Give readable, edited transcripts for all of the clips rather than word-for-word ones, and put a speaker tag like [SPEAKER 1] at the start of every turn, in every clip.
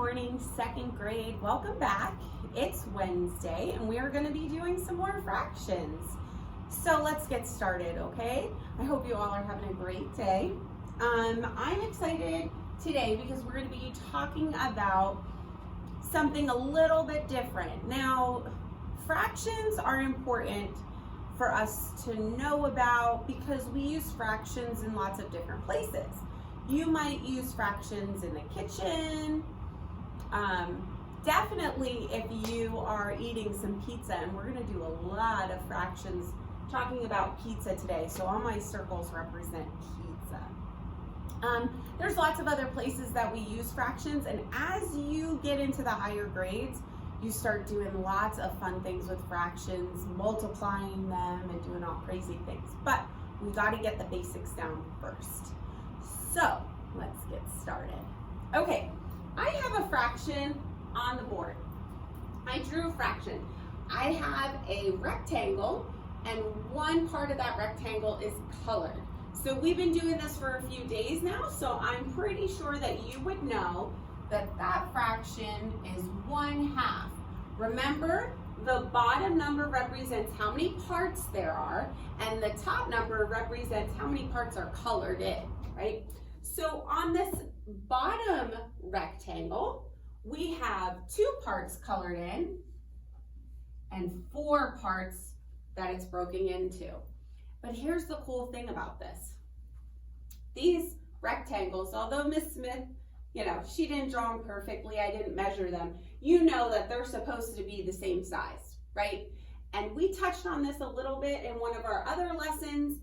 [SPEAKER 1] morning, second grade. Welcome back. It's Wednesday and we are going to be doing some more fractions. So let's get started, okay? I hope you all are having a great day. I'm excited today because we're going to be talking about something a little bit different. Now, fractions are important for us to know about because we use fractions in lots of different places. You might use fractions in the kitchen. Definitely if you are eating some pizza, and we're going to do a lot of fractions talking about pizza today. So all my circles represent pizza. There's lots of other places that we use fractions, and as you get into the higher grades, you start doing lots of fun things with fractions, multiplying them and doing all crazy things. But we got to get the basics down first. So let's get started. Okay, I have a fraction on the board. I drew a fraction. I have a rectangle and one part of that rectangle is colored. So we've been doing this for a few days now, so I'm pretty sure that you would know that that fraction is 1/2. Remember, the bottom number represents how many parts there are, and the top number represents how many parts are colored in, right? So on this bottom rectangle, we have 2 parts colored in and 4 parts that it's broken into. But here's the cool thing about this. These rectangles, although Miss Smith, she didn't draw them perfectly, I didn't measure them, you know that they're supposed to be the same size, right? And we touched on this a little bit in one of our other lessons.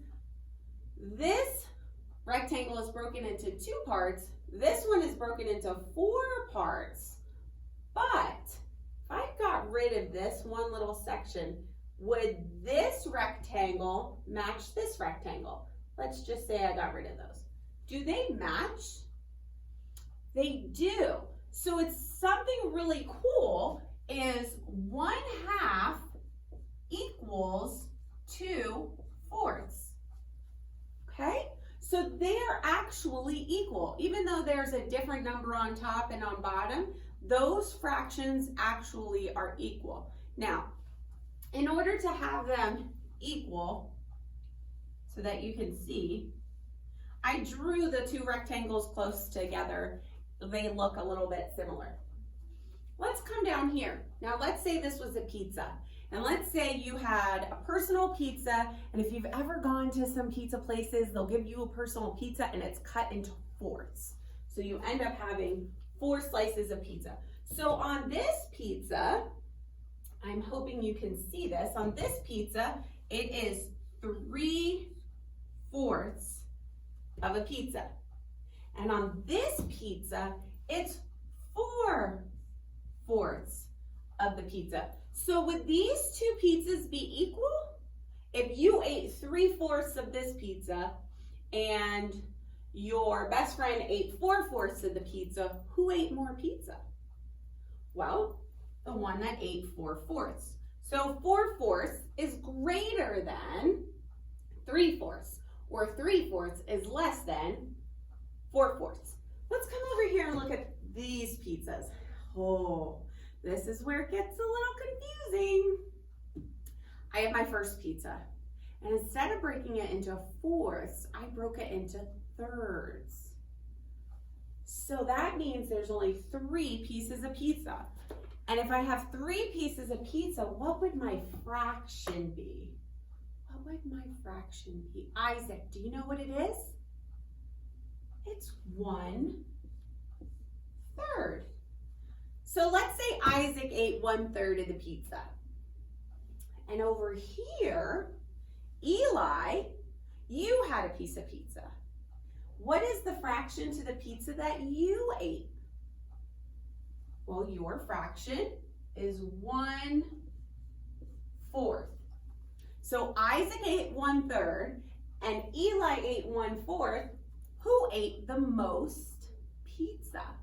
[SPEAKER 1] This rectangle is broken into 2 parts. This one is broken into 4 parts. But if I got rid of this one little section, would this rectangle match this rectangle? Let's just say I got rid of those. Do they match? They do. So it's something really cool is 1/2 equals 2/4. Okay? So they are actually equal. Even though there's a different number on top and on bottom, those fractions actually are equal. Now, in order to have them equal, so that you can see, I drew the 2 rectangles close together. They look a little bit similar. Let's come down here. Now let's say this was a pizza. And let's say you had a personal pizza, and if you've ever gone to some pizza places, they'll give you a personal pizza and it's cut into 4ths. So you end up having 4 slices of pizza. So on this pizza, I'm hoping you can see this. On this pizza, it is 3/4 of a pizza. And on this pizza, it's 4/4 of the pizza. So would these 2 pizzas be equal? If you ate 3/4 of this pizza and your best friend ate 4/4 of the pizza, who ate more pizza? Well, the one that ate 4/4. So 4/4 is greater than 3/4, or 3/4 is less than 4/4. Let's come over here and look at these pizzas. Oh, this is where it gets a little confusing. I have my first pizza, and instead of breaking it into 4ths, I broke it into 3rds. So that means there's only 3 pieces of pizza. And if I have 3 pieces of pizza, what would my fraction be? What would my fraction be? Isaac, do you know what it is? It's 1/3. So let's say Isaac ate 1/3 of the pizza. And over here, Eli, you had a piece of pizza. What is the fraction to the pizza that you ate? Well, your fraction is 1/4. So Isaac ate 1/3 and Eli ate 1/4. Who ate the most pizza?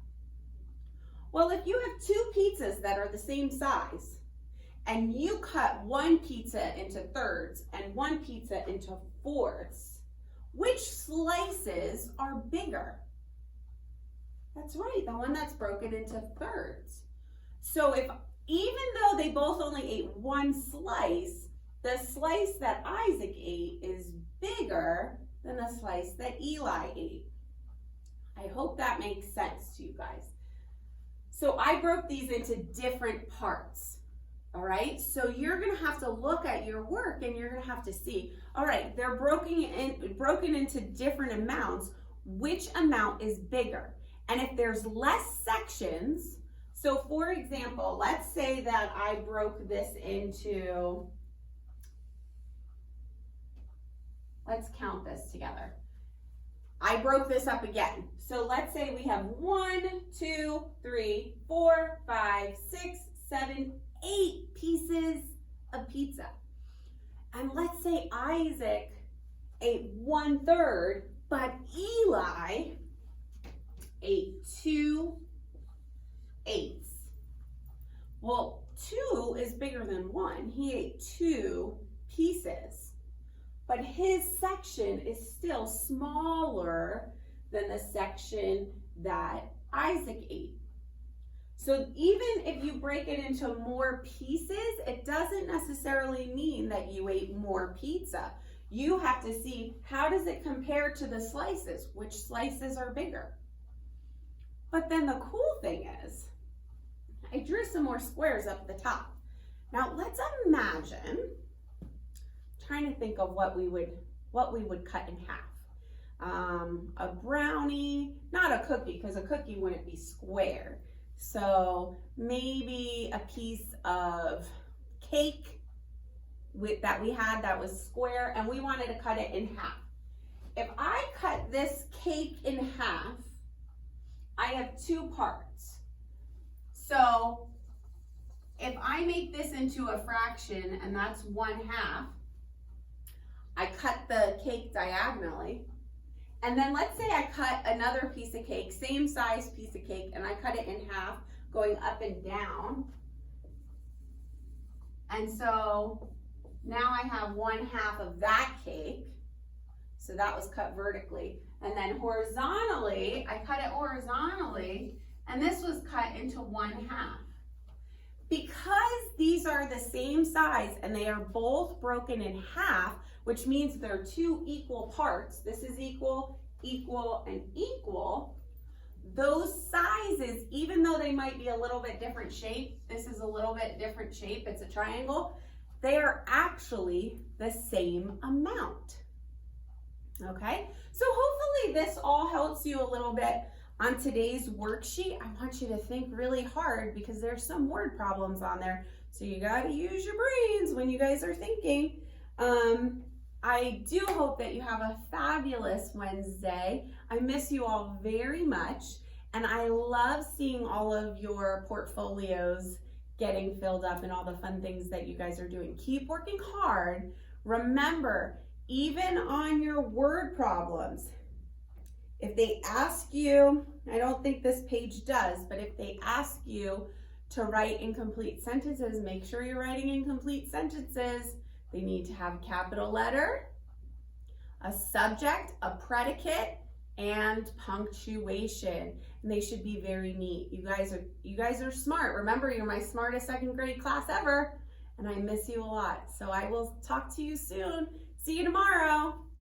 [SPEAKER 1] Well, if you have 2 pizzas that are the same size and you cut one pizza into 3rds and one pizza into 4ths, which slices are bigger? That's right, the one that's broken into thirds. So even though they both only ate one slice, the slice that Isaac ate is bigger than the slice that Eli ate. I hope that makes sense to you guys. So I broke these into different parts. All right, so you're gonna have to look at your work and you're gonna have to see, all right, they're broken into different amounts. Which amount is bigger? And if there's less sections, so for example, let's say that I broke this into, let's count this together. I broke this up again. So let's say we have 1, 2, 3, 4, 5, 6, 7, 8 pieces of pizza. And let's say Isaac ate 1/3, but Eli ate 2/8. Well, 2 is bigger than 1. He ate 2 pieces, but his section is still smaller than the section that Isaac ate. So even if you break it into more pieces, it doesn't necessarily mean that you ate more pizza. You have to see, how does it compare to the slices? Which slices are bigger? But then the cool thing is, I drew some more squares up the top. Now let's imagine, trying to think of what we would cut in half. A brownie, not a cookie, because a cookie wouldn't be square. So maybe a piece of cake that we had that was square, and we wanted to cut it in half. If I cut this cake in half, I have 2 parts. So if I make this into a fraction, and that's 1/2, I cut the cake diagonally. And then let's say I cut another piece of cake, same size piece of cake, and I cut it in half, going up and down. And so now I have 1/2 of that cake. So that was cut vertically. And then horizontally, I cut it horizontally, and this was cut into 1/2. Because these are the same size and they are both broken in half, which means they're 2 equal parts, this is equal, equal, and equal, those sizes, even though they might be a little bit different shape, this is a little bit different shape, it's a triangle, they are actually the same amount. Okay, so hopefully this all helps you a little bit on today's worksheet. I want you to think really hard because there's some word problems on there, so you got to use your brains when you guys are thinking. I do hope that you have a fabulous Wednesday. I miss you all very much, and I love seeing all of your portfolios getting filled up and all the fun things that you guys are doing. Keep working hard. Remember, even on your word problems, if they ask you, I don't think this page does, but if they ask you to write incomplete sentences, make sure you're writing incomplete sentences. They need to have a capital letter, a subject, a predicate, and punctuation. And they should be very neat. You guys are smart. Remember, you're my smartest 2nd grade class ever, and I miss you a lot. So I will talk to you soon. See you tomorrow.